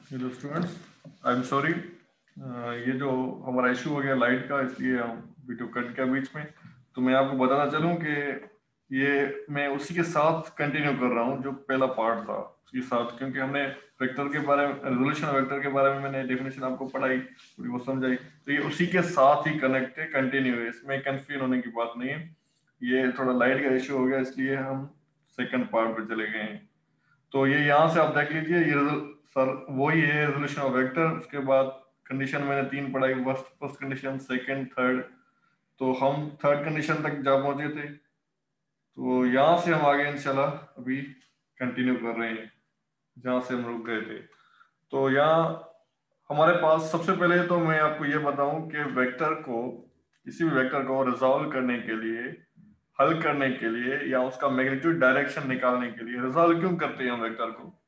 Hello students, I am sorry. ये जो हमारा इशू हो गया लाइट का, इसलिए हम वीडियो कट किया बीच में। तो मैं आपको बताना चलूँ कि ये मैं उसी के साथ कंटिन्यू कर रहा हूँ जो पहला पार्ट था उसके साथ, क्योंकि हमने वेक्टर के बारे में, रेजोल्यूशन वेक्टर के बारे में मैंने डेफिनेशन आपको पढ़ाई, पूरी वो समझाई। तो ये उसी के साथ ही कनेक्ट है, कंटिन्यू है, इसमें कंफ्यूज होने की बात नहीं है। ये थोड़ा लाइट का इशू हो गया, इसलिए हम सेकंड पार्ट पे चले गए हैं। तो ये यहाँ से आप देख लीजिए, ये सर वही है रेजोल्यूशन ऑफ वेक्टर। उसके बाद कंडीशन मैंने तीन पढ़ाई, first first condition, second, third. तो हम थर्ड कंडीशन तक जा पहुंचे थे। तो यहाँ से हम आगे इंशाल्लाह अभी कंटिन्यू कर रहे हैं जहाँ से हम रुक गए थे। तो यहाँ हमारे पास सबसे पहले तो मैं आपको ये बताऊं कि वेक्टर को, किसी भी वेक्टर को रिजॉल्व करने के लिए, हल करने के लिए, या उसका मैग्नीट्यूड डायरेक्शन निकालने के लिए रिजॉल्व क्यों करते हैं हम वेक्टर को?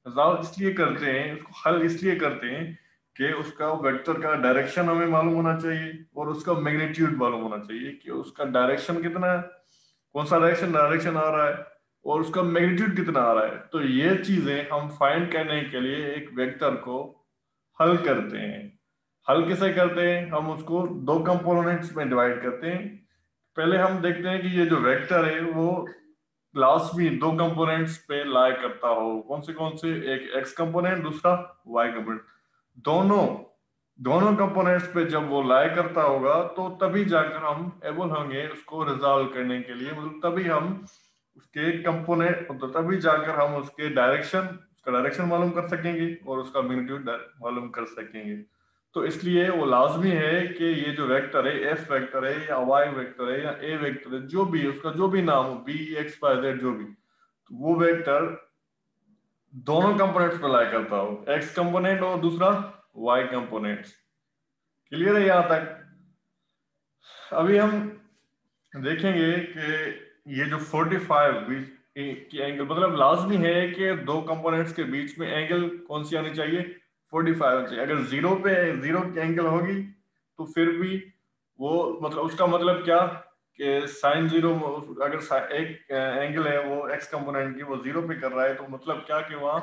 रिजॉल्व इसलिए करते हैं, उसको हल इसलिए करते हैं कि उसका वेक्टर का डायरेक्शन हमें मालूम होना चाहिए और उसका मैग्नीट्यूड मालूम होना चाहिए कि उसका डायरेक्शन कितना है, कौन सा डायरेक्शन डायरेक्शन आ रहा है, और उसका मैग्नीट्यूड कितना आ रहा है। तो ये चीजें हम फाइंड करने के लिए एक वेक्टर को हल करते हैं। हल किसे करते हैं? हम उसको दो कंपोनेंट्स में डिवाइड करते हैं। पहले हम देखते हैं कि ये जो वेक्टर है वो लास्ट में दो कंपोनेंट्स पे लाई करता हो। कौन से? एक एक्स कंपोनेंट, दूसरा वाई कंपोनेंट। दोनों दोनों कंपोनेंट्स पे जब वो लाई करता होगा तो तभी जाकर हम एबल होंगे उसको रिजॉल्व करने के लिए, मतलब तभी हम उसके कंपोनेंट, तो तभी जाकर हम उसका डायरेक्शन मालूम कर सकेंगे और उसका मैग्नीट्यूड मालूम कर सकेंगे। तो इसलिए वो लाजमी है कि ये जो वेक्टर है, एफ वेक्टर है या वाई वेक्टर है या ए वेक्टर है, जो भी उसका जो भी नाम हो, बी एक्स वाई जेड जो भी, तो वो वेक्टर दोनों कंपोनेंट्स पे लाई करता हो, एक्स कंपोनेंट और दूसरा वाई कंपोनेंट। क्लियर है यहां तक? अभी हम देखेंगे कि ये जो 45 बीच की एंगल, मतलब लाजमी है कि दो कंपोनेंट्स के बीच में एंगल कौन सी आनी चाहिए? 45 आनी चाहिए। अगर जीरो की एंगल होगी तो फिर भी वो, मतलब उसका मतलब क्या कि साइन जीरो, अगर एक एंगल है वो एक्स कंपोनेंट की, वो जीरो पे कर रहा है, तो मतलब क्या कि वहां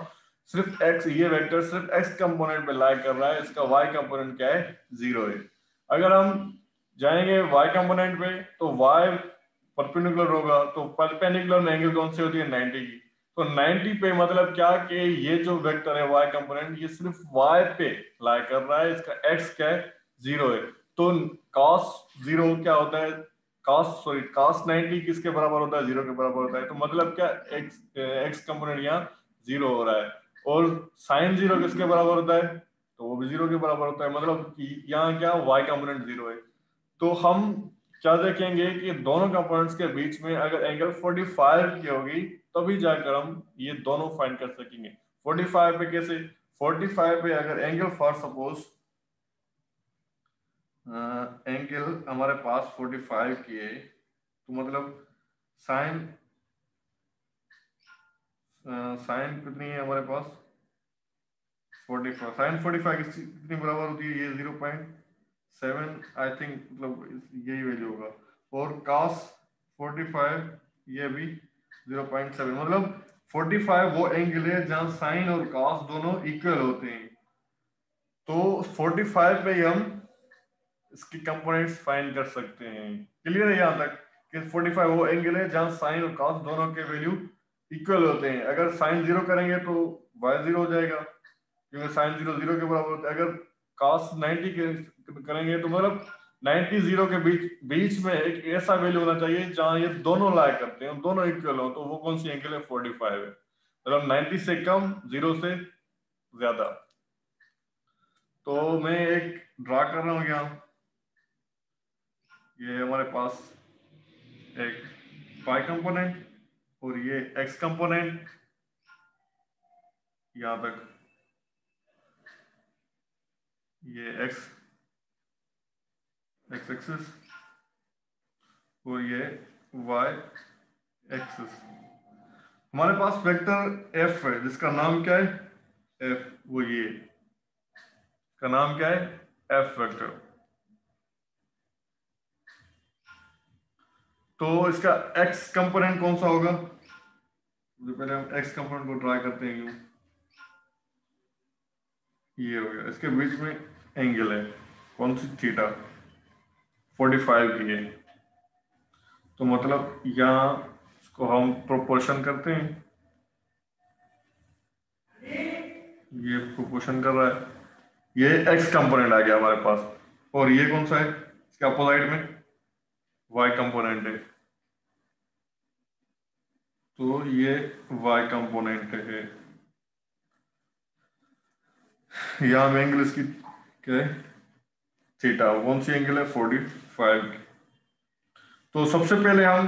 सिर्फ एक्स, ये वेक्टर सिर्फ एक्स कंपोनेंट पे लाई कर रहा है, इसका वाई कंपोनेंट क्या है? जीरो है। अगर हम जाएंगे वाई कंपोनेंट पे तो वाई परपेंडिकुलर होगा, तो परपेंडिकुलर में एंगल कौन सी होती है? 90 की। तो 90 पे मतलब क्या कि ये जो वेक्टर है वाई कंपोनेंट, ये सिर्फ वाई पे लाई कर रहा है, इसका एक्स क्या है? जीरो है। तो cos जीरो क्या होता है? cos 90 किसके बराबर होता है? जीरो के बराबर होता है। तो मतलब क्या, एक्स कंपोनेंट यहाँ जीरो हो रहा है। और साइन जीरो किसके बराबर होता है? तो वो भी जीरो के बराबर होता है। मतलब कि यहाँ क्या, वाई कंपोनेंट जीरो है। तो हम क्या देखेंगे कि दोनों कंपोनेंट्स के बीच में अगर एंगल 45 की होगी तभी जाकर हम ये दोनों फाइंड कर सकेंगे। 45 पे कैसे? 45 पे अगर एंगल, फॉर सपोज एंगल हमारे पास 45 की है, तो मतलब साइन साइन कितनी है हमारे पास? 45। साइन 45 कितनी बराबर होती है? ये 0.7 आई थिंक, मतलब यही वैल्यू होगा। और cos 45 ये भी 0.7, मतलब 45 वो एंगल है जहां साइन और cos दोनों इक्वल होते हैं। तो 45 पे ही हम इसकी कंपोनेंट्स फाइंड कर सकते हैं। क्लियर है यहाँ तक कि 45 वो एंगल है जहां साइन और cos दोनों के वैल्यू इक्वल होते हैं। अगर साइन जीरो करेंगे तो y जीरो हो जाएगा, क्योंकि साइन जीरो जीरो के बराबर होता है। अगर cos 90 के करेंगे तो मतलब 90 जीरो के बीच बीच में एक ऐसा वैल्यू होना चाहिए जहां ये दोनों ला करते हैं, दोनों इक्वल हो। तो वो कौन सी एंगल है? 45 है। मतलब 90 से कम, जीरो से ज्यादा। तो मैं एक ड्रा कर रहा हूँ यहाँ। ये हमारे पास एक वाई कंपोनेंट और ये एक्स कंपोनेंट, यहाँ तक ये एक्स एक्स एक्सिस और ये वाई एक्सिस। हमारे पास वेक्टर एफ है जिसका नाम क्या है? एफ। वो ये का नाम क्या है? F vector. तो इसका एक्स कंपोनेंट कौन सा होगा? तो पहले हम एक्स कंपोनेंट को ट्राई करते हैं। ये हो गया, इसके बीच में एंगल है कौन सी, थीटा 45 की है। तो मतलब यहाँ इसको हम प्रोपोर्शन करते हैं, ये प्रोपोर्शन कर रहा है, ये एक्स कंपोनेंट आ गया हमारे पास, और ये कौन सा है इसके अपोजिट में, वाई कंपोनेंट है। तो ये वाई कंपोनेंट है। यहाँ में एंगल इसकी क्या है, थीटा, कौन सी एंगल है 45 की। तो सबसे पहले हम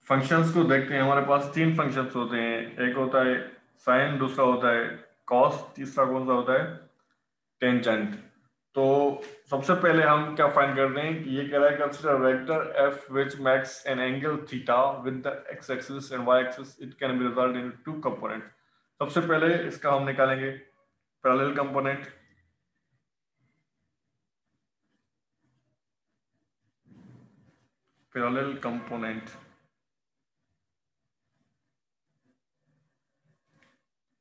फंक्शंस को देखते हैं। हमारे पास तीन फंक्शंस होते हैं, एक होता है साइन, दूसरा होता है कॉस, तीसरा कौन सा होता है, टेंजेंट। तो सबसे पहले हम क्या फाइंड करते हैं कि ये कह रहा है consider vector F which makes an angle theta with the x axis and y axis, it can be result in two component. सबसे पहले इसका हम निकालेंगे parallel component. Parallel component,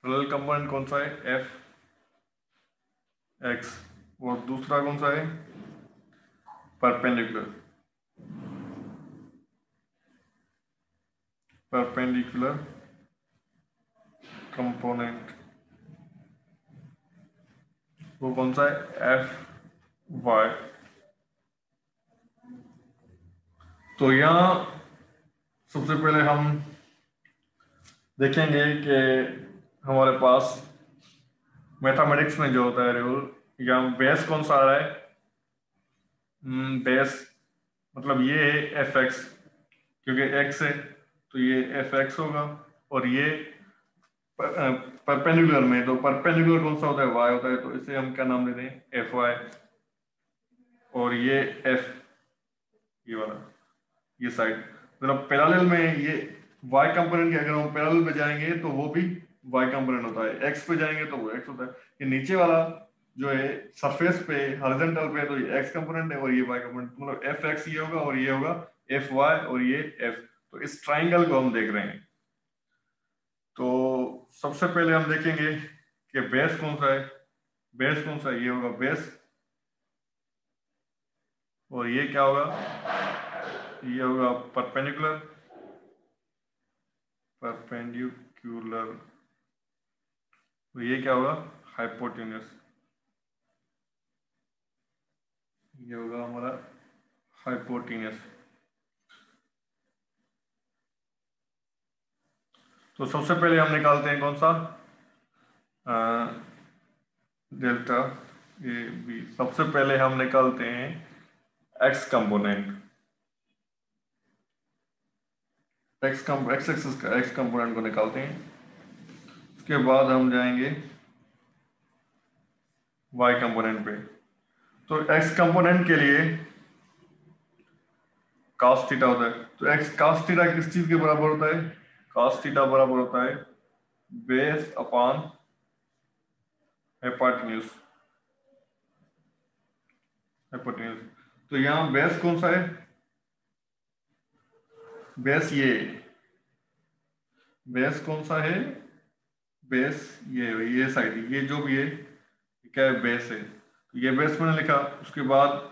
parallel component कौन सा है, एफ एक्स, और दूसरा कौन सा है, परपेंडिकुलर, परपेंडिकुलर कंपोनेंट, वो कौन सा है, एफ वाई। तो यहाँ सबसे पहले हम देखेंगे कि हमारे पास मैथमेटिक्स में जो होता है रूल, या बेस कौन सा आ रहा है, बेस मतलब ये है एफ एक्स, क्योंकि एक्स है तो ये एफ एक्स होगा, और ये परपेंडिकुलर में, तो परपेंडिकुलर कौन सा होता है, वाई होता है, तो इसे हम क्या नाम देते हैं, एफ वाई। और ये एफ, ये वाला, ये साइड, मतलब पैरेलल में ये वाई कंपोनेंट के अगर हम पैरेलल पे जाएंगे तो वो भी वाई कंपोनेंट होता है, एक्स पे जाएंगे तो वो एक्स होता है। ये नीचे वाला जो है सरफेस पे हॉरिजॉन्टल पे, तो ये एक्स कंपोनेंट है और ये वाई कंपोनेंट, मतलब एफ एक्स ये होगा और ये होगा एफ वाई और ये एफ। तो इस ट्राइंगल को हम देख रहे हैं। तो सबसे पहले हम देखेंगे कि बेस कौन सा है, बेस कौन सा है, ये होगा बेस, और ये क्या होगा, ये होगा परपेंडिकुलर, परपेंडिकुलर, तो ये क्या होगा, हाइपोटेन्यूस, ये होगा हमारा हाइपोटेन्यूस। तो सबसे पहले हम निकालते हैं कौन सा, डेल्टा ए बी। सबसे पहले हम निकालते हैं एक्स कंपोनेंट, एक्स एक्सिस का एक्स कंपोनेंट को निकालते हैं। उसके बाद हम जाएंगे वाई कंपोनेंट पे। तो एक्स कंपोनेंट के लिए cos थीटा होता है, तो एक्स cos थीटा किस चीज के बराबर होता है, cos थीटा बराबर होता है बेस अपॉन हाइपोटेन्यूज, हाइपोटेन्यूज। तो यहाँ बेस कौन सा है, बेस ये, बेस कौन सा है, बेस ये साइड, ये जो भी है ये क्या है, बेस है। तो ये बेस मैंने लिखा, उसके बाद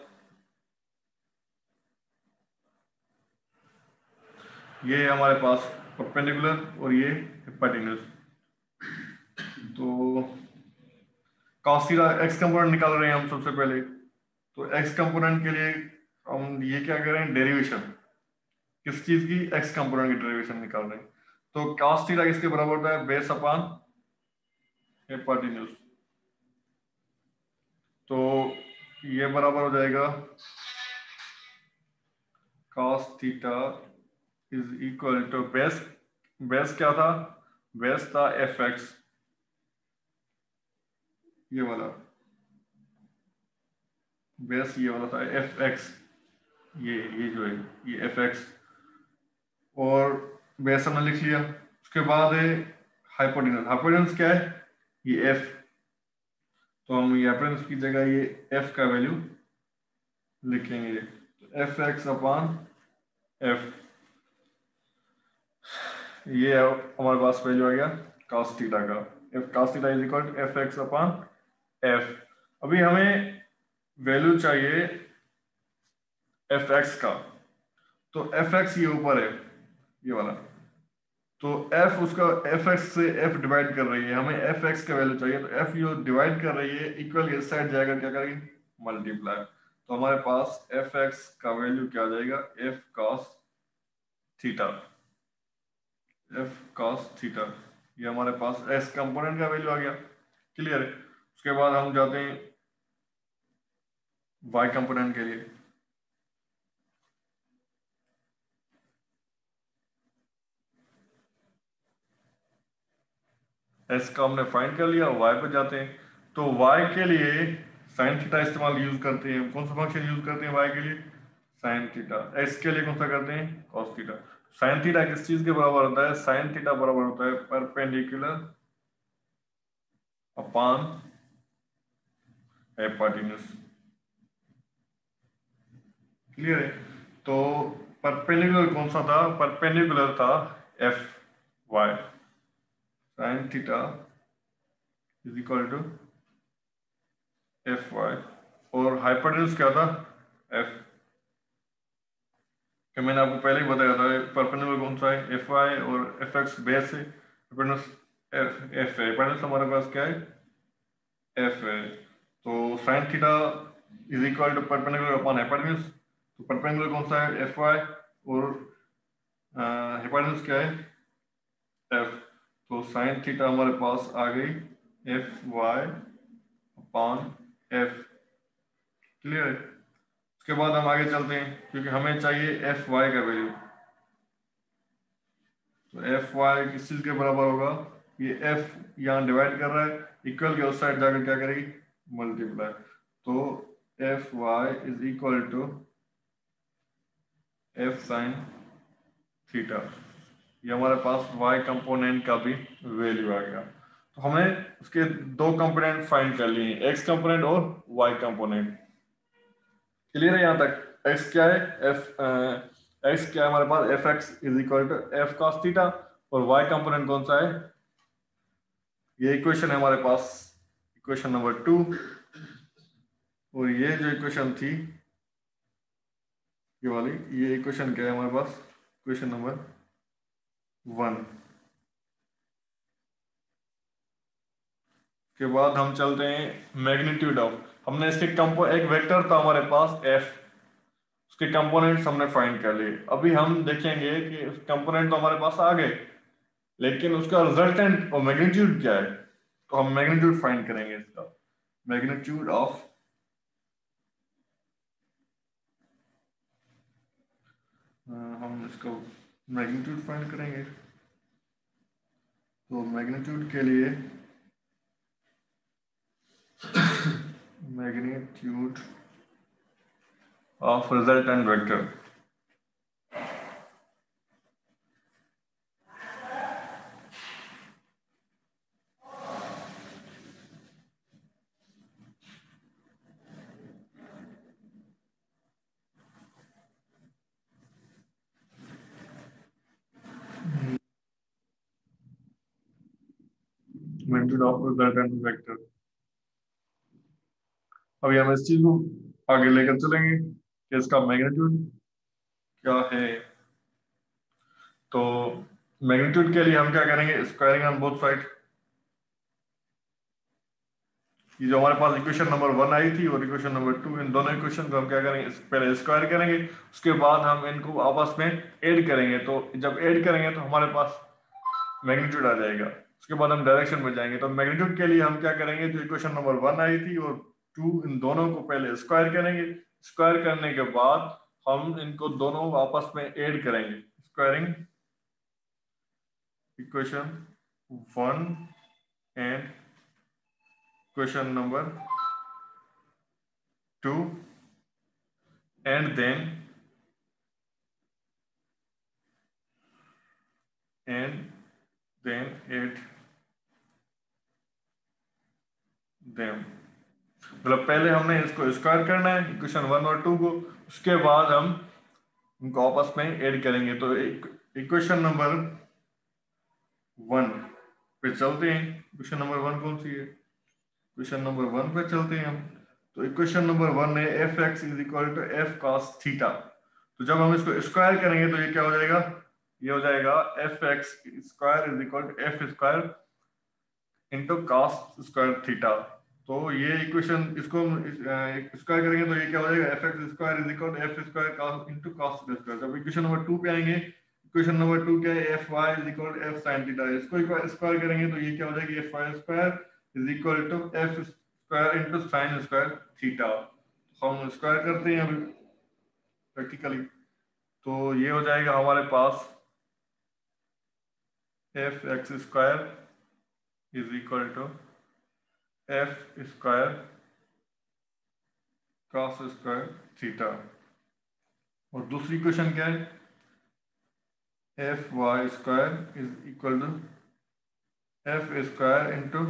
ये है हमारे पास परपेंडिकुलर और ये हाइपोटेन्यूज। तो cos थीटा एक्स कंपोनेंट निकाल रहे हैं हम सबसे पहले। तो एक्स कंपोनेंट के लिए हम ये क्या कर रहे हैं, डेरिवेशन, किस चीज की, एक्स कंपोनेंट की डेरिवेशन निकाल रहे हैं। तो cos थीटा किसके बराबर होता है, बेस अपॉन हाइपोटेन्यूज। तो ये बराबर हो जाएगा cos theta is equal to base, base क्या था, बेस था एफ एक्स, ये वाला बेस, ये वाला था एफ एक्स, ये जो है ये एफ एक्स, और बेस हमने लिख लिया। उसके बाद है हाइपोटेन्यूज, हाइपोटेन्यूज क्या है, ये एफ। तो हम ये हाइपोटेन्यूज की जगह ये एफ का वैल्यू लिखेंगे, तो एफ एक्स अपॉन एफ, ये हमारे पास वैल्यू आ गया cos थीटा का। F cos theta is equal to F x upon F. अभी हमें वैल्यू चाहिए एफ एक्स का, तो एफ एक्स ये ऊपर है ये वाला, तो एफ उसका एफ एक्स से एफ डिवाइड कर रही है, हमें एफ एक्स का वैल्यू चाहिए, तो एफ जो डिवाइड कर रही है इक्वल इस साइड जाएगा, क्या करेंगे मल्टीप्लाई, तो हमारे पास एफ एक्स का वैल्यू क्या आ जाएगा F cos theta, F cos theta, ये हमारे पास एस कंपोनेंट का वैल्यू आ गया। क्लियर है। उसके बाद हम जाते हैं वाई कंपोनेंट के लिए। एस का हमने फाइंड कर लिया, वाई पे जाते हैं, तो वाई के लिए साइन थीटा इस्तेमाल यूज करते हैं। कौन सा फंक्शन यूज करते हैं वाई के लिए साइन थीटा, एस के लिए कौन सा करते हैं कॉस थीटा। साइन थीटा किस चीज के बराबर होता है, साइन थीटा बराबर होता है परपेंडिकुलर अपॉन हाइपोटेन्यूज। क्लियर है। तो परपेंडिकुलर कौन सा था, परपेंडिकुलर था F y, sine theta is equal to F y, और हाइपोटेन्यूज क्या था एफ, कि मैंने आपको पहले ही बताया था परपेंडिकुलर कौन सा है एफ वाई, और एफ एक्स बेस है, हाइपोटेन्यूज एफ एफ है, हाइपोटेन्यूज हमारे पास क्या है एफ है। तो sine theta is equal to perpendicular upon hypotenuse, तो परपेंडिकुलर कौन सा है एफ वाई, और हाइपोटेन्यूज क्या है एफ, तो साइन थीटा हमारे पास आ गई F Y upon F. Clear है। उसके बाद हम आगे चलते हैं, क्योंकि हमें चाहिए एफ वाई का वैल्यू, तो एफ वाई किस चीज के बराबर होगा, ये एफ यहाँ डिवाइड कर रहा है, इक्वल के उस साइड जाकर क्या करेगी मल्टीप्लाई, तो F y is equal to F sine theta, ये हमारे पास y कंपोनेंट का भी वैल्यू आ गया। तो हमें उसके दो कंपोनेंट फाइंड कर लिए, x कंपोनेंट और y कंपोनेंट। क्लियर है यहाँ तक। x क्या है x क्या है हमारे पास F x is equal to F cos theta, और y कंपोनेंट कौन सा है, ये इक्वेशन है हमारे पास इक्वेशन नंबर 2, और ये जो इक्वेशन थी ये वाली, ये इक्वेशन क्या है हमारे पास इक्वेशन नंबर 1। के बाद हम चलते हैं मैग्नीट्यूड ऑफ, हमने इसके कंपो एक वेक्टर था हमारे पास एफ, उसके कंपोनेंट्स हमने फाइंड कर लिए। अभी हम देखेंगे कि कंपोनेंट तो हमारे पास आ गए, लेकिन उसका रिजल्टेंट और मैग्नीट्यूड क्या है, तो हम मैग्नीट्यूड फाइंड करेंगे इसका, मैग्नीट्यूड ऑफ हम इसको मैग्नीट्यूड फाइंड करेंगे, तो मैग्नीट्यूड के लिए magnitude of resultant vector, magnitude of resultant vector. अभी हम इस चीज को आगे लेकर चलेंगे कि इसका मैग्नीट्यूड क्या है। तो मैग्नीट्यूड के लिए हम क्या करेंगे, स्क्वायरिंग ऑन बोथ साइड, ये जो हमारे पास इक्वेशन नंबर 1 आई थी और इक्वेशन नंबर 2, इन दोनों इक्वेशन को हम क्या करेंगे पहले स्क्वायर करेंगे, उसके बाद हम इनको आपस में ऐड करेंगे, तो जब ऐड करेंगे तो हमारे पास मैग्नीट्यूड आ जाएगा। उसके बाद हम डायरेक्शन में जाएंगे, तो मैग्नीट्यूड के लिए हम क्या करेंगे, जो इक्वेशन नंबर 1 आई थी और 2, इन दोनों को पहले स्क्वायर करेंगे, स्क्वायर करने के बाद हम इनको दोनों आपस में ऐड करेंगे, squaring equation 1 and equation number 2, and then add them, मतलब पहले हमने इसको स्क्वायर करना है इक्वेशन 1 और 2 को, उसके बाद हम उनको आपस में ऐड करेंगे। तो इक्वेशन नंबर 1 पे चलते हैं। क्वेश्चन नंबर 1 कौन सी है? क्वेश्चन नंबर 1 पे चलते हैं हम। तो इक्वेशन नंबर 1 है F x is equal to F cos theta. तो जब हम इसको स्क्वायर करेंगे तो ये क्या हो जाएगा? ये हो जाएगा F x square is equal to F square into cos square theta. तो ये इक्वेशन इसको स्क्वायर करेंगे तो ये क्या हो जाएगा? F x square is equal to F square cos into cos square. जब इक्वेशन नंबर 2 पे आएंगे, इक्वेशन नंबर 2 क्या है? F y is equal to F sine theta. इसको स्क्वायर करेंगे तो ये क्या हो जाएगी? F Y square is equal to F square into sine square theta. हम स्क्वायर करते हैं अभी प्रैक्टिकली, तो ये हो जाएगा हमारे पास F x square is equal to F square cos square theta. और दूसरी क्वेश्चन क्या है? F Y square is equal to F square into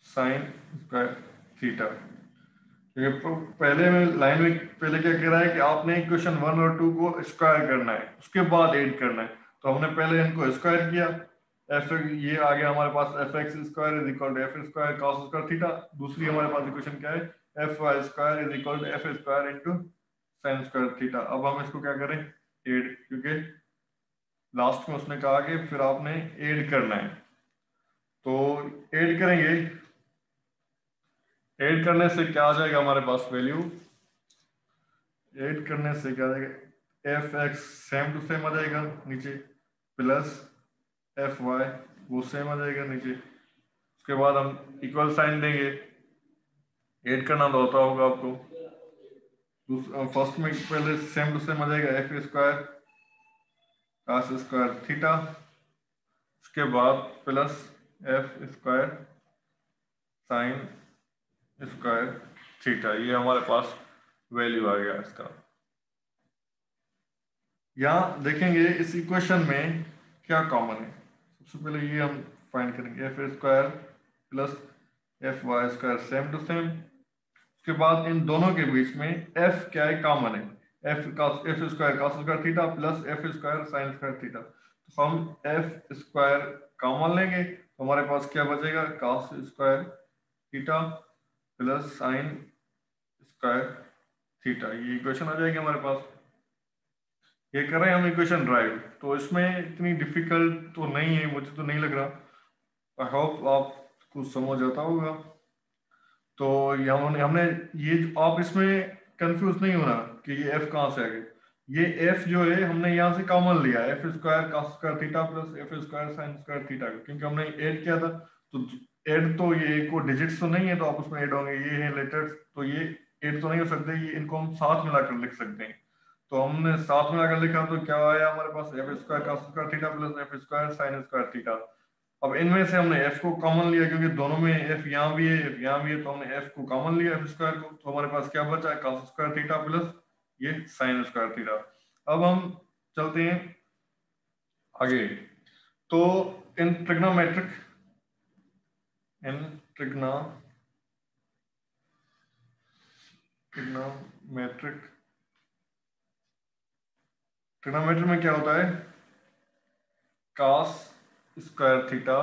sine square theta. पहले में लाइन में पहले क्या कह रहा है कि आपने इक्वेशन 1 और 2 को स्क्वायर करना है, उसके बाद ऐड करना है। तो हमने पहले इनको स्क्वायर किया। एफ ये आ गया हमारे पास F x square is equal to F square cos square theta. दूसरी हमारे पास इक्वेशन क्या है? F Y square is equal to F square into sine square theta. अब हम इसको क्या करें? ऐड, क्योंकि लास्ट में उसने कहा कि फिर आपने ऐड करना है। तो ऐड करेंगे, ऐड करने से क्या आ जाएगा हमारे पास वैल्यू? ऐड करने से क्या आ जाएगा? F X same to same आ जाएगा नीचे, प्लस एफ वाई वो सेम आ जाएगा नीचे। उसके बाद हम इक्वल साइन देंगे। ऐड करना तो होता होगा आपको। फर्स्ट में पहले सेम टू सेम आ जाएगा F square cos square theta, उसके बाद plus F square sine square theta. ये हमारे पास वैल्यू आ गया इसका। यहाँ देखेंगे इस इक्वेशन में क्या कॉमन है। सबसे पहले ये हम फाइंड करेंगे F square plus F Y square same to same. उसके बाद इन दोनों के बीच में एफ क्या है? कॉमन है। F square cos square theta plus F square sine square theta. तो हम एफ स्क्वायर कॉमन लेंगे तो हमारे पास क्या बचेगा? Cos square theta plus sine square theta. ये इक्वेशन आ जाएगी हमारे पास। ये कर रहे हैं हम इक्वेशन ड्राइव, तो इसमें इतनी डिफिकल्ट तो नहीं है, मुझे तो नहीं लग रहा। आई होप आपको समझ आता होगा। तो ये हमने ये आप इसमें कंफ्यूज नहीं होना कि ये एफ कहाँ से आ गए। ये एफ जो है हमने यहाँ से कॉमन लिया, F square cos square theta plus F square sine square theta, क्योंकि हमने ऐड किया था। तो ऐड तो ये को डिजिट्स तो नहीं है, तो आप उसमें ऐड होंगे। ये है लेटर्स, तो ये ऐड तो नहीं हो सकते, ये इनको हम साथ मिलाकर लिख सकते हैं। तो हमने साथ मिलाकर लिखा तो क्या आया हमारे पास? F square cos square theta plus F square sine square theta. अब इनमें से हमने f को कॉमन लिया, क्योंकि दोनों में f यहाँ भी है f यहाँ भी है, तो हमने f को कॉमन लिया f स्क्वायर को। तो हमारे पास क्या बचा है? cos स्क्वायर थीटा प्लस ये साइन स्क्वायर थीटा। अब हम चलते हैं आगे। तो इन ट्रिग्नोमेट्रिक इन ट्रिग्नोमेट्रिक ट्रिग्नोमेट्री में क्या होता है? cos square theta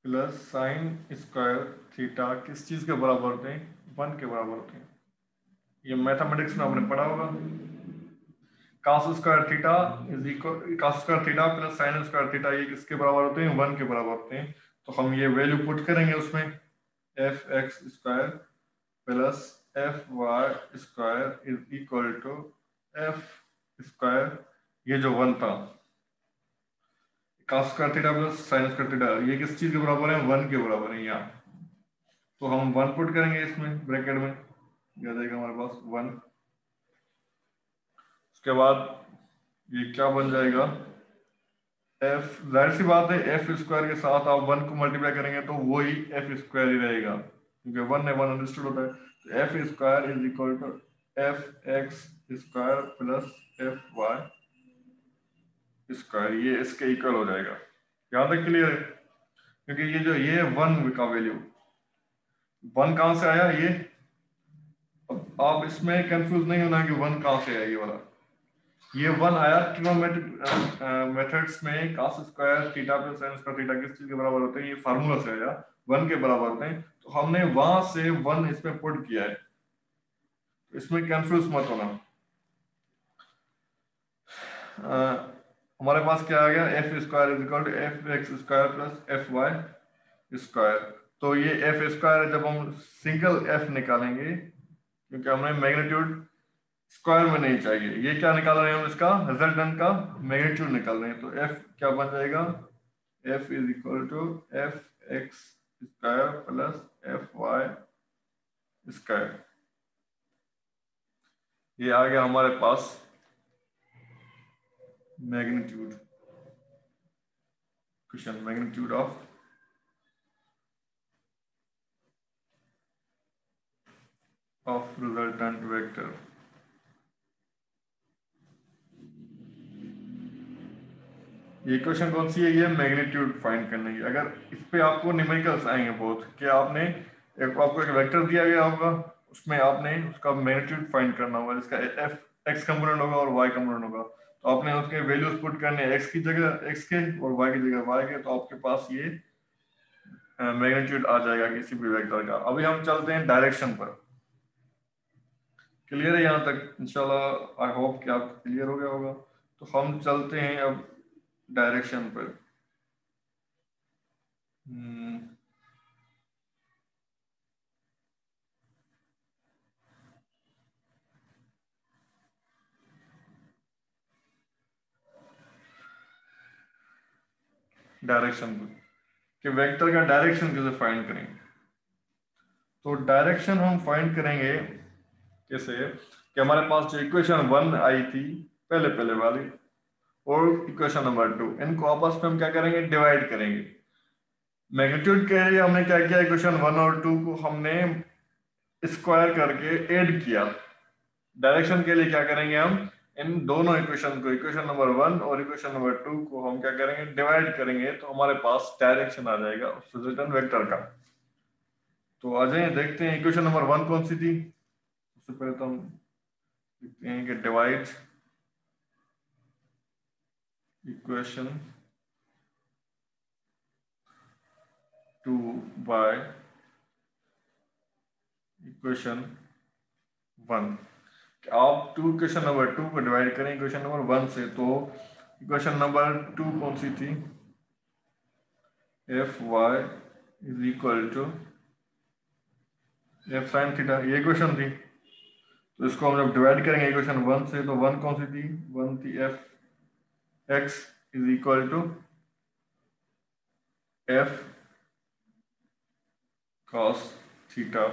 plus sine square theta किस चीज के बराबर होते हैं? 1 के बराबर होते हैं। ये मैथमेटिक्स में आपने पढ़ा होगा। cos square theta is equal cos square theta plus sine square theta, ये किसके बराबर होते हैं? 1 के बराबर होते हैं। तो हम ये वैल्यू पुट करेंगे उसमें, F x square plus F Y square is equal to F square, ये जो 1 था cos square theta plus sine square theta, ये किस चीज के बराबर है? 1 के बराबर है यहाँ। तो हम 1 पुट करेंगे इसमें ब्रैकेट में, ये आ जाएगा हमारे पास 1। उसके बाद ये क्या बन जाएगा? एफ, जाहिर सी बात है एफ स्क्वायर के साथ आप 1 को मल्टीप्लाई करेंगे तो वो ही एफ स्क्वायर ही रहेगा, क्योंकि 1 है 1 अंडरस्टूड होता है। तो F square is equal to F x square plus F Y square, ये इसके इक्वल हो जाएगा। यहाँ तक क्लियर है? क्योंकि ये जो ये 1 का वैल्यू 1 कहाँ से आया ये? अब आप इसमें कंफ्यूज नहीं होना कि 1 कहाँ से आया ये वाला। ये वन आया ट्रिग्नोमेट्रिक मेथड्स में cos square theta plus sin square theta किस चीज के बराबर होते हैं, ये फार्मूला से आया, वन के बराबर होते हैं। तो हमने वहां से वन इसमें पुट किया है, तो इसमें कंफ्यूज मत होना। हमारे पास क्या आ गया, F square is equal to F x square plus F Y square. तो ये एफ स्क्वायर है, जब हम सिंगल एफ निकालेंगे, क्योंकि हमें मैग्नीट्यूड स्क्वायर में नहीं चाहिए, ये क्या निकाल रहे हैं हम, इसका रिजल्टेंट का मैग्नीट्यूड निकाल रहे हैं। तो एफ क्या बन जाएगा, F is equal to F x square plus F Y square. ये आ गया हमारे पास magnitude, question magnitude of resultant vector. ये क्वेश्चन कौन सी है, ये मैग्नीट्यूड फाइंड करने की। अगर इस पे आपको न्यूमेरिकल्स आएंगे बहुत, कि आपने आपको एक वेक्टर दिया गया होगा, उसमें आपने उसका मैग्नीट्यूड फाइंड करना होगा, जिसका एफ एक्स कंपोनेंट होगा और वाई कंपोनेंट होगा। तो आपने उसके वैल्यूज पुट करने हैं, एक्स की जगह एक्स के और वाई की जगह वाई के, तो आपके पास ये मैग्नीट्यूड आ जाएगा किसी भी वेक्टर का। अभी हम चलते हैं डायरेक्शन पर। क्लियर है यहाँ तक, इंशाल्लाह आई होप कि आपको क्लियर हो गया होगा। तो हम चलते हैं अब डायरेक्शन पर। डायरेक्शन पर कि वेक्टर का डायरेक्शन कैसे फाइंड करेंगे। तो डायरेक्शन हम फाइंड करेंगे कैसे, कि हमारे पास जो इक्वेशन वन आई थी पहले पहले वाली, और इक्वेशन नंबर टू, इनको आपस में हम क्या करेंगे, डिवाइड करेंगे। मैग्नीट्यूड के लिए हमने क्या किया, इक्वेशन वन और टू को हमने स्क्वायर करके ऐड किया। डायरेक्शन के लिए क्या करेंगे, हम इन दोनों इक्वेशन को, इक्वेशन नंबर वन और इक्वेशन नंबर टू को हम क्या करेंगे, डिवाइड करेंगे, तो हमारे पास डायरेक्शन आ जाएगा उस रिजल्टेंट वेक्टर का। तो आ जाइए देखते हैं इक्वेशन नंबर वन कौन सी थी। सबसे पहले तो हम लिखते हैं कि divide equation two by equation one. आप टू इक्वेशन नंबर टू को डिवाइड करें इक्वेशन नंबर वन से, तो इक्वेशन नंबर टू कौन सी थी, F y is equal to F sine theta, ये इक्वेशन थी। तो इसको हम जब डिवाइड करेंगे इक्वेशन वन से, तो वन कौन सी थी, वन थी F x is equal to F cos theta.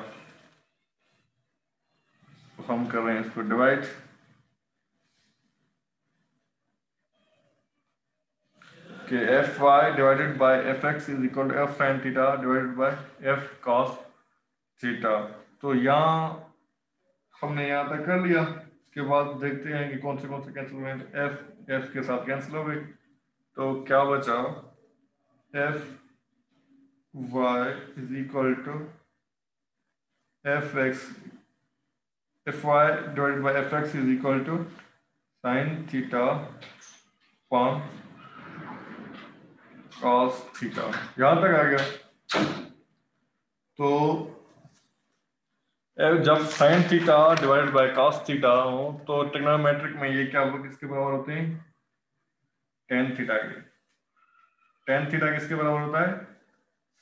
तो हम कर रहे हैं इसको डिवाइड, कि F Y divided by F x is equal to F sine theta divided by F cos theta. तो यहाँ हमने यहाँ तक कर लिया। इसके बाद देखते हैं कि कौन से कैंसिल हुए। तो एफ एफ के साथ कैंसिल हो गई, तो क्या बचा, F y is equal to F x, F Y divided by F x is equal to sine theta upon cos theta. यहाँ तक आ गया। तो जब sine theta divided by cos theta हो, तो ट्रिग्नोमेट्रिक में ये क्या होगा, किसके बराबर होते हैं, टेन थीटा के। टेन थीटा किसके बराबर होता है,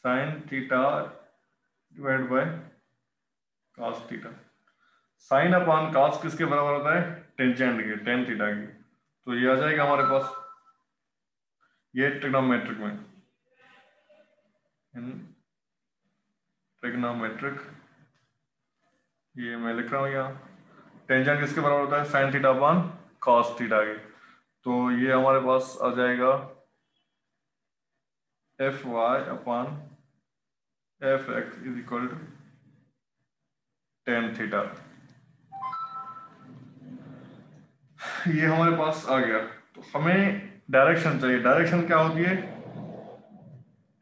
sine theta divide by cos theta. Sine upon cos किसके बराबर होता है, टेंजेंट के, टेन थीटा की। तो ये आ जाएगा हमारे पास, ये ट्रिग्नोमेट्रिक में, ट्रिग्नोमेट्रिक, ये मैं लिख रहा हूँ यहाँ, टेंजेंट किसके बराबर होता है, sine theta upon cos theta के। तो ये हमारे पास आ जाएगा F Y upon F x is equal to tan theta. ये हमारे पास आ गया। तो हमें डायरेक्शन चाहिए। डायरेक्शन क्या होती है,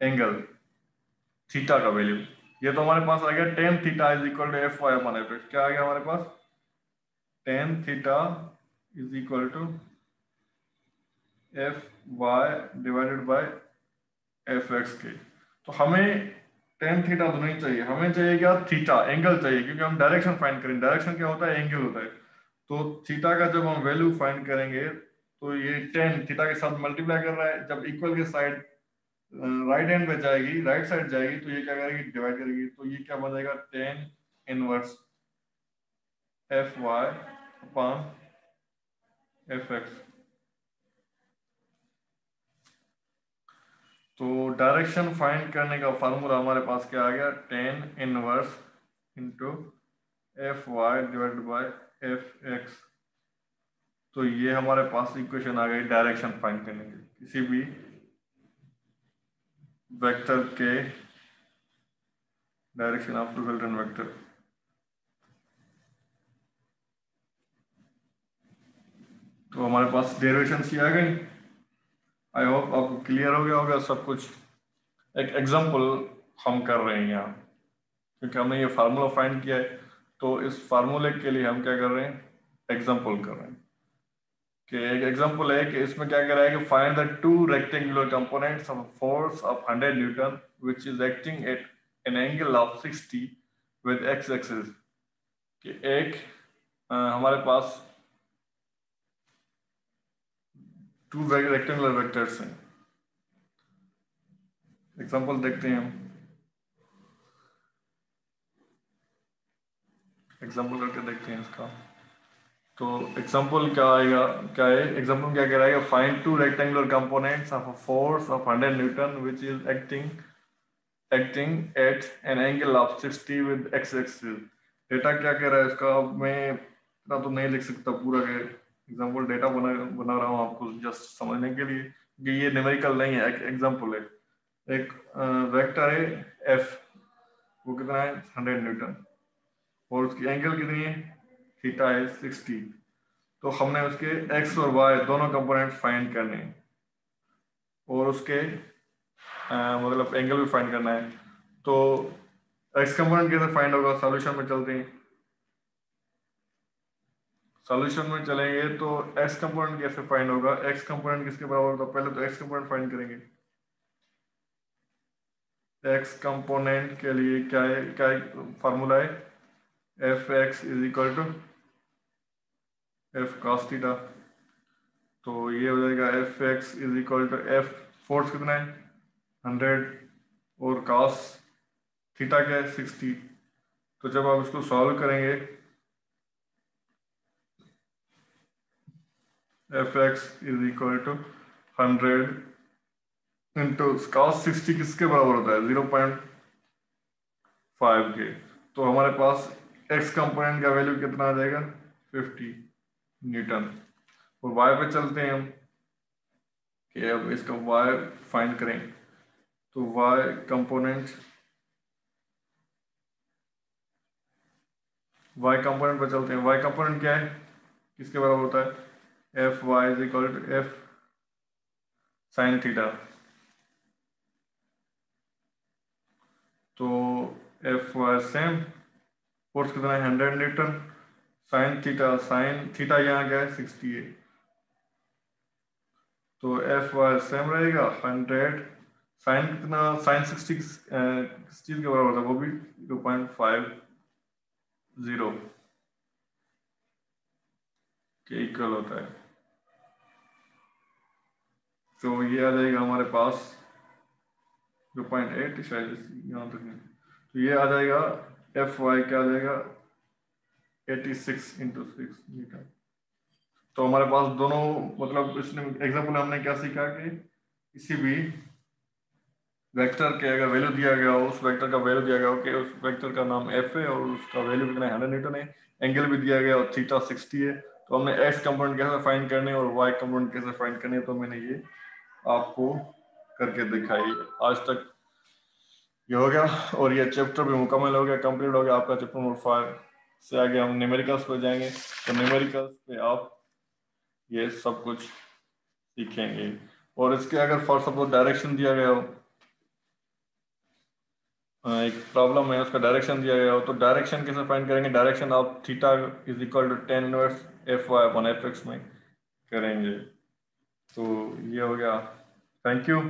एंगल थीटा का वैल्यू। ये तो हमारे पास आ गया tan theta is equal to F Y upon F X. क्या आ गया हमारे पास, tan theta is equal to F Y divided by F X के। तो हमें टेन थीटा तो नहीं चाहिए, हमें चाहिए क्या, थीटा एंगल चाहिए, क्योंकि हम डायरेक्शन फाइंड करेंगे। डायरेक्शन क्या होता है, एंगल होता है। तो थीटा का जब हम वैल्यू फाइंड करेंगे तो ये टेन थीटा के साथ मल्टीप्लाई कर रहा है, जब इक्वल के साइड राइट हैंड पे जाएगी, राइट साइड जाएगी, तो ये क्या करेगी, डिवाइड करेगी। तो ये क्या बन जाएगा, tan inverse F Y upon F x. तो डायरेक्शन फाइंड करने का फार्मूला हमारे पास क्या आ गया, tan inverse into F y divide by F x. तो ये हमारे पास इक्वेशन आ गई डायरेक्शन फाइंड करने की किसी भी वेक्टर के डायरेक्शन ऑफ रिजल्टेंट वेक्टर। तो हमारे पास डेरिवेशन सी आ गई। आई होप आपको क्लियर हो गया होगा सब कुछ। एक एग्जांपल हम कर रहे हैं यहाँ, क्योंकि हमने ये फार्मूला फाइंड किया है, तो इस फार्मूले के लिए हम क्या कर रहे हैं, एग्जांपल कर रहे हैं। कि एक एग्जांपल है कि इसमें क्या कह रहा है कि find the two rectangular components of force of 100 Newton which is acting at an angle of 60 with x axis. कि एक हमारे पास टू रेक्टेंगुलर वेक्टर्स हैं। एग्जांपल देखते हैं हम, एग्जांपल करके देखते हैं इसका। तो एग्जांपल क्या आएगा, क्या है एग्जांपल, क्या कह रहा है, find two rectangular components of a force of 100 Newton which is acting at an angle of 60 with x axis. Data क्या कह रहा है इसका, मैं इतना तो नहीं लिख सकता पूरा के एग्जांपल, डेटा बना रहा हूँ आपको जस्ट समझने के लिए, कि ये न्यूमेरिकल नहीं है, एक एग्जांपल है। एक वेक्टर है एफ, वो कितना है 100 न्यूटन, और उसकी एंगल कितनी है, थीटा है 60। तो हमने उसके एक्स और वाई दोनों कंपोनेंट फाइंड करने हैं, और उसके मतलब एंगल भी फाइंड करना है। तो एक्स कंपोनेंट कैसे फाइंड होगा, सॉल्यूशन में चलते हैं। सॉल्यूशन में चलेंगे तो एक्स कंपोनेंट कैसे फाइंड होगा, एक्स कंपोनेंट किसके बराबर होगा, पहले तो एक्स कंपोनेंट फाइंड करेंगे। एक्स कंपोनेंट के लिए क्या फार्मूला है, F x is equal to F cos theta. तो ये हो जाएगा F x is equal to F, force कितना है 100, और कॉस थीटा क्या है 60। तो जब आप इसको सॉल्व करेंगे, F x is equal to 100 into cos 60 किसके बराबर होता है 0.5 के। तो हमारे पास एक्स कंपोनेंट का वैल्यू कितना आ जाएगा 50 न्यूटन। और वाई पे चलते हैं हम, कि अब इसका वाई फाइंड करें। तो वाई कंपोनेंट पे चलते हैं। वाई कंपोनेंट क्या है, किसके बराबर होता है, F y is equal to F sine theta. तो एफ वाई सेम, फोर्स कितना है 100 न्यूटन, साइन थीटा यहाँ क्या है 60 है। तो एफ वाई सेम रहेगा 100, साइन कितना, साइन 60 किस चीज के बराबर था, वो भी 0.50 के इक्वल होता है। तो ये आ जाएगा हमारे पास 0.8 शायद यहाँ तक नहीं। तो ये आ जाएगा एफ वाई क्या आ जाएगा 86 इंटू 6 मीटर। तो हमारे पास दोनों, मतलब इसमें एग्जाम्पल में हमने क्या सीखा कि किसी भी वेक्टर के अगर वैल्यू दिया गया हो, उस वेक्टर का वैल्यू दिया गया हो कि उस वेक्टर का नाम एफ है और उसका वैल्यू कितना है 100 न्यूटन है, एंगल भी दिया गया और थीटा 60 है। तो हमने एक्स कंपोनेंट कैसे फाइंड करने और वाई कंपोनेंट कैसे फाइंड करने, तो मैंने ये आपको करके दिखाई है। आज तक ये हो गया, और ये चैप्टर भी मुकम्मल हो गया, कंप्लीट हो गया आपका चैप्टर नंबर 5। से आगे हम न्यूमेरिकल्स पे जाएंगे, तो न्यूमेरिकल्स पे आप ये सब कुछ सीखेंगे। और इसके अगर फॉर सपोज डायरेक्शन दिया गया हो, एक प्रॉब्लम है, उसका डायरेक्शन दिया गया हो, तो डायरेक्शन कैसे फाइंड करेंगे? डायरेक्शन आप theta is equal to tan inverse F Y upon F x में करेंगे। तो ये हो गया। Thank you.